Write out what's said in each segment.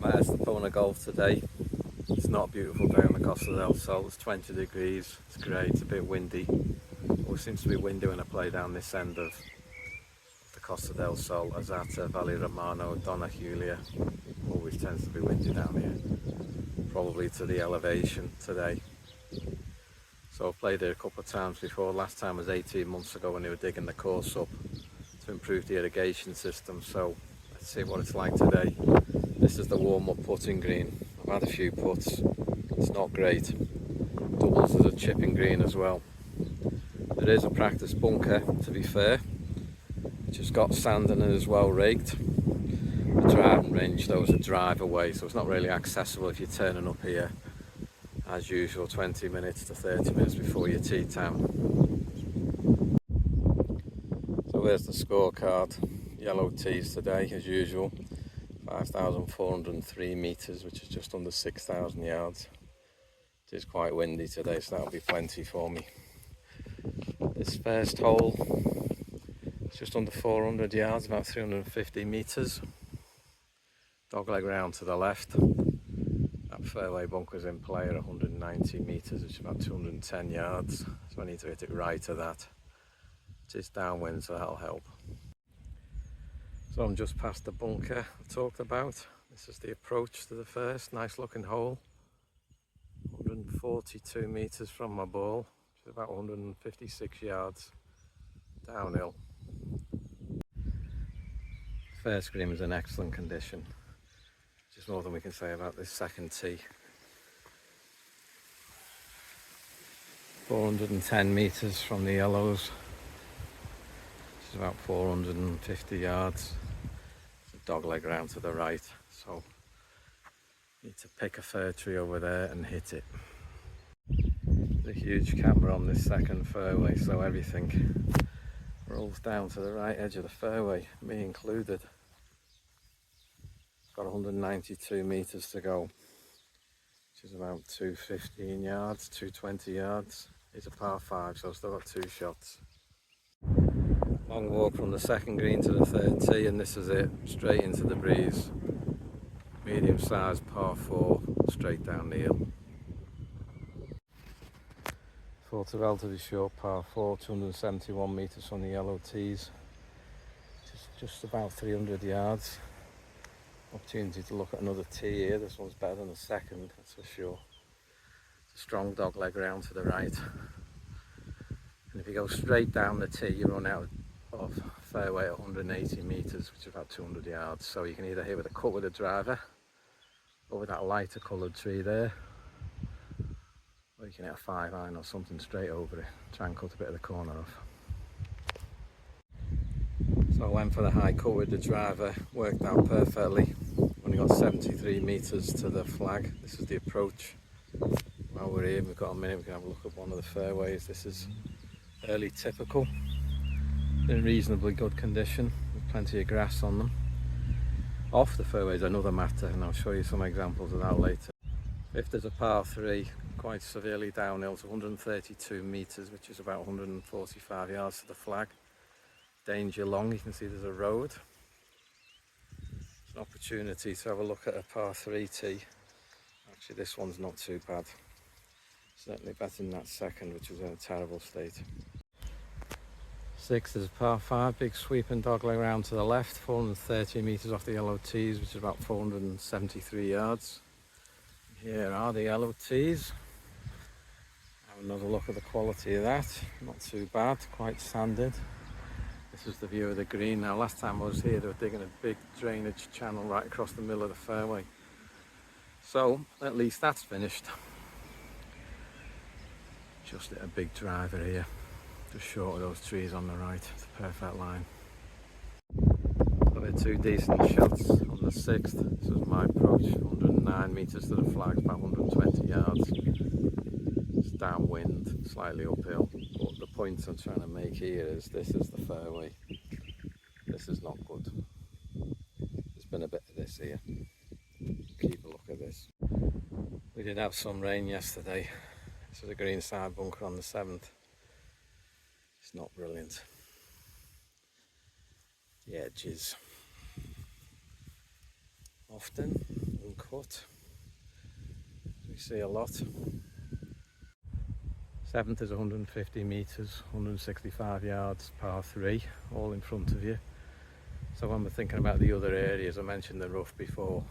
at Estepona Golf today. It's not a beautiful day on the Costa del Sol. It's 20 degrees, it's great, it's a bit windy. Always seems to be windy when I play down this end of the Costa del Sol, Azata, Valle Romano, Donna Julia. Always tends to be windy down here. Probably to the elevation today. So I've played here a couple of times before. Last time was 18 months ago when they were digging the course up to improve the irrigation system. So let's see what it's like today. This is the warm-up putting green. I've had a few putts. It's not great. Doubles as a chipping green as well. There is a practice bunker, to be fair, which has got sand in it as well, raked. The driving range though is a drive away, so it's not really accessible if you're turning up here as usual 20 minutes to 30 minutes before your tee time. So there's the scorecard. Yellow tees today as usual. 5,403 metres, which is just under 6,000 yards. It is quite windy today, so that'll be plenty for me. This first hole is just under 400 yards, about 350 metres. Dogleg round to the left. That fairway bunker's in play at 190 metres, which is about 210 yards. So I need to hit it right to that. It is downwind, so that'll help. So I'm just past the bunker I talked about. This is the approach to the first, nice looking hole. 142 metres from my ball, which is about 156 yards downhill. First green was in excellent condition, which is more than we can say about this second tee. 410 metres from the yellows, which is about 450 yards. Dogleg round to the right, so need to pick a fir tree over there and hit it. There's a huge camera on this second fairway, so everything rolls down to the right edge of the fairway, me included. Got 192 metres to go, which is about 215 yards, 220 yards. It's a par 5, so I've still got 2 shots. Long walk from the second green to the third tee, and this is it, straight into the breeze. Medium sized par 4, straight down the hill. Thought a relatively short par 4, 271 metres from the yellow tees. Just about 300 yards. Opportunity to look at another tee here. This one's better than the second, that's for sure. It's a strong dogleg round to the right. And if you go straight down the tee, you run out of fairway at 180 metres, which is about 200 yards. So you can either hit with a cut with a driver, or with that lighter coloured tree there, or you can hit a 5-iron or something straight over it, try and cut a bit of the corner off. So I went for the high cut with the driver, worked out perfectly. Only got 73 metres to the flag. This is the approach. While we're here, we've got a minute, we can have a look at one of the fairways. This is early typical, in reasonably good condition, with plenty of grass on them. Off the fairway is another matter, and I'll show you some examples of that later. Fifth is a par 3, quite severely downhill to 132 metres, which is about 145 yards to the flag. Danger long, you can see there's a road. It's an opportunity to have a look at a par 3 tee. Actually, this one's not too bad. Certainly better than that second, which was in a terrible state. Sixth is a par 5, big sweeping dogleg round to the left, 430 metres off the yellow tees, which is about 473 yards. Here are the yellow tees. Have another look at the quality of that. Not too bad, quite sanded. This is the view of the green. Now, last time I was here, they were digging a big drainage channel right across the middle of the fairway. So, at least that's finished. Just hit a big driver here, just short of those trees on the right. It's a perfect line. Got here 2 decent shots on the 6th. This is my approach, 109 metres to the flag, about 120 yards. It's downwind, slightly uphill. But the point I'm trying to make here is this is the fairway. This is not good. There's been a bit of this here. Keep a look at this. We did have some rain yesterday. This is a green side bunker on the 7th. It's not brilliant. The edges often foot. We see a lot. 7th is 150 metres, 165 yards, par 3, all in front of you. So when we're thinking about the other areas, I mentioned the rough before.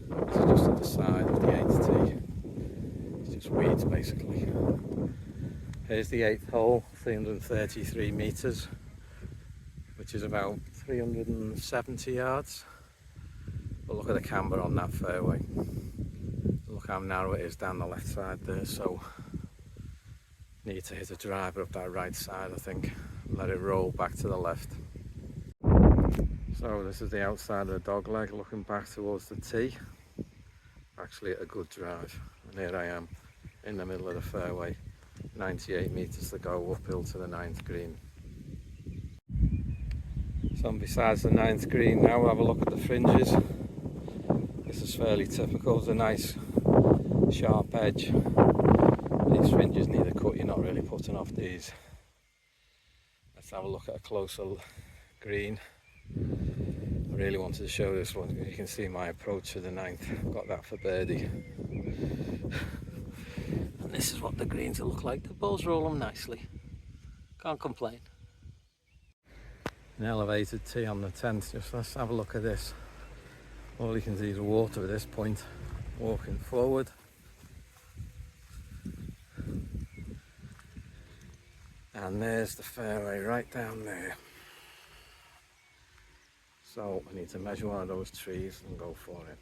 This is just at the side of the 8th tee. It's just weeds basically. Here's the 8th hole, 333 metres, which is about 370 yards. But look at the camber on that fairway. Look how narrow it is down the left side there, so need to hit a driver up that right side, I think, and let it roll back to the left. So this is the outside of the dog leg looking back towards the tee. Actually at a good drive, and here I am in the middle of the fairway, 98 metres to go uphill to the 9th green. So besides the 9th green now, we'll have a look at the fringes. This is fairly typical. There's a nice sharp edge. These fringes need a cut, you're not really putting off these. Let's have a look at a closer green. I really wanted to show this one because you can see my approach to the 9th. I've got that for birdie. And this is what the greens will look like. The balls roll them nicely. Can't complain. An elevated tee on the 10th. Just let's have a look at this. All you can see is water at this point. Walking forward. And there's the fairway right down there. So I need to measure one of those trees and go for it.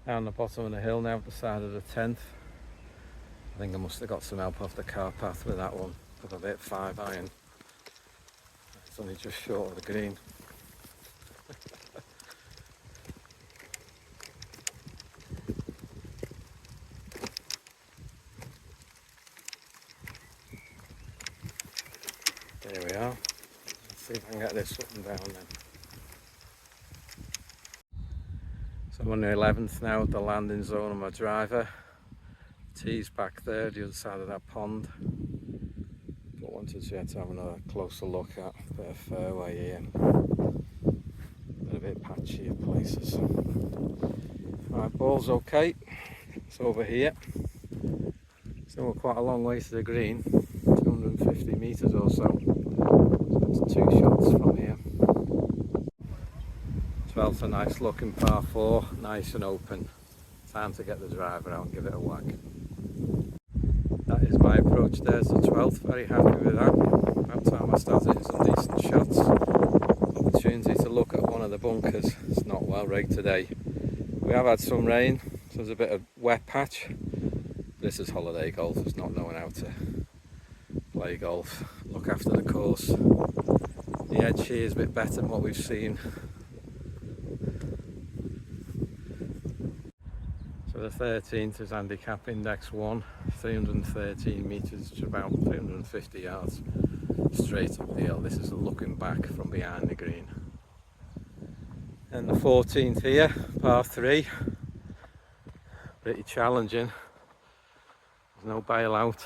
Down the bottom of the hill now at the side of the 10th. I think I must have got some help off the car path with that one. Got a bit 5 iron. It's only just short of the green. There we are. Let's see if I can get this up and down then. So I'm on the 11th now, the landing zone of my driver. Tee's back there, the other side of that pond. But wanted to have another closer look at a bit of fairway here. A bit patchy at places. Right, ball's okay. It's over here. Still quite a long way to the green, 250 metres or so. So it's 2 shots from here. 12th a nice looking par 4, nice and open. Time to get the driver out and give it a whack. That is my approach there to 12th, very happy with that. About time I started hitting some decent shots. Opportunity to look at one of the bunkers. It's not well rigged today. We have had some rain, so there's a bit of wet patch. This is holiday golf, it's not knowing how to play golf. Look after the course. The edge here is a bit better than what we've seen. So the 13th is handicap index 1, 313 metres to about 350 yards straight up the hill. This is looking back from behind the green. And the 14th here, par 3, pretty challenging. There's no bailout,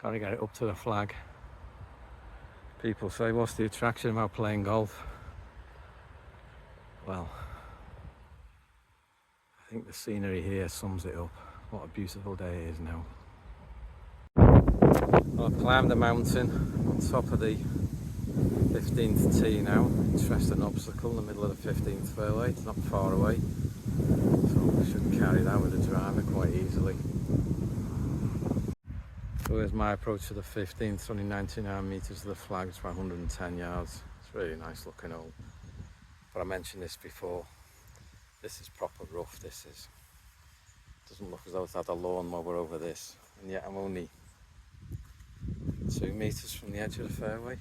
got to get it up to the flag. People say, what's the attraction about playing golf? Well, I think the scenery here sums it up. What a beautiful day it is now. Well, I've climbed the mountain on top of the 15th tee now. Interesting obstacle in the middle of the 15th fairway. It's not far away, so I should carry that with the driver quite easily. So here's my approach to the 15th. It's only 99 metres to the flag. It's about 110 yards. It's really nice looking hole. But I mentioned this before. This is proper rough, this is. Doesn't look as though it's had a lawnmower over this. And yet I'm only 2 metres from the edge of the fairway.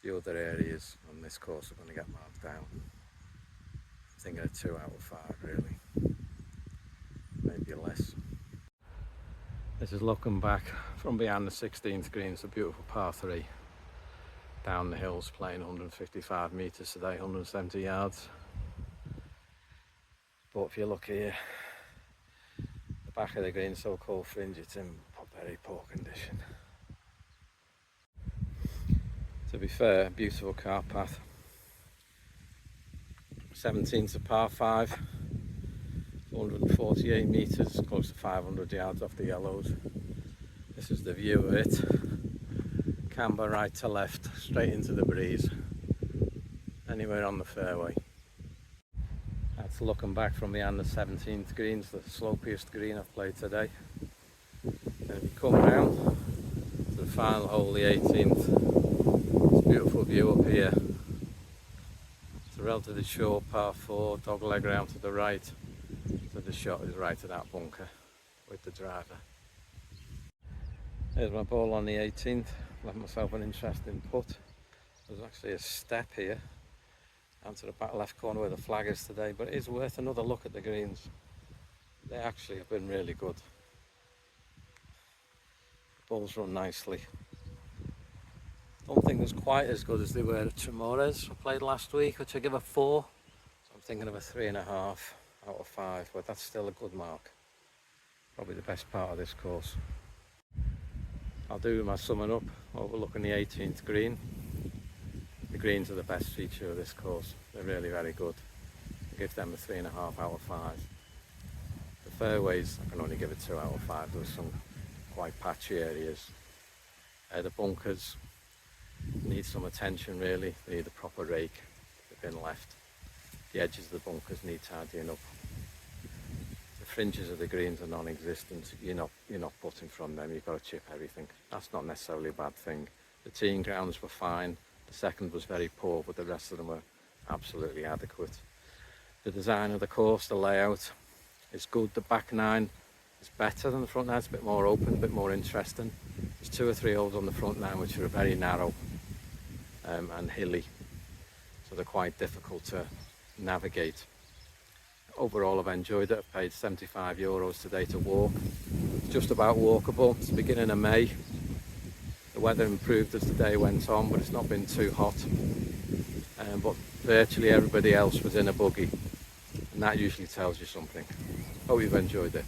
The other areas on this course are going to get marked down. I'm thinking a 2 out of 5 really. Maybe less. This is looking back from behind the 16th green. It's a beautiful par 3. Down the hills, playing 155 metres today, 170 yards. But if you look here, the back of the green, so-called fringe, it's in very poor condition. To be fair, beautiful car path. 17's a par 5, 148 metres, close to 500 yards off the yellows. This is the view of it. Camber right to left, straight into the breeze, anywhere on the fairway. That's looking back from behind the 17th greens, the slopiest green I've played today. And if you come round to the final hole, the 18th, it's a beautiful view up here. It's a relatively short par 4, dog leg round to the right, so the shot is right at that bunker with the driver. There's my ball on the 18th, left myself an interesting putt. There's actually a step here down to the back left corner where the flag is today, but it is worth another look at the greens. They actually have been really good. The balls run nicely. Don't think it's quite as good as they were at Tremores I played last week, which I give a 4. So I'm thinking of a 3.5 out of 5, but that's still a good mark. Probably the best part of this course. I'll do my summing up overlooking the 18th green. The greens are the best feature of this course. They're really very good. I give them a 3.5 out of 5. The fairways, I can only give it 2 out of 5. There's some quite patchy areas. The bunkers need some attention really. They need a proper rake. They've been left. The edges of the bunkers need tidying up. The fringes of the greens are non-existent. You're not putting from them. You've got to chip everything. That's not necessarily a bad thing. The teeing grounds were fine. The second was very poor, but the rest of them were absolutely adequate. The design of the course, the layout, is good. The back 9 is better than the front 9. It's a bit more open, a bit more interesting. There's 2 or 3 holes on the front 9 which are very narrow and hilly, so they're quite difficult to navigate. Overall, I've enjoyed it. I've paid €75 today to walk. It's just about walkable. It's the beginning of May. The weather improved as the day went on, but it's not been too hot. But virtually everybody else was in a buggy, and that usually tells you something. Hope you've enjoyed it.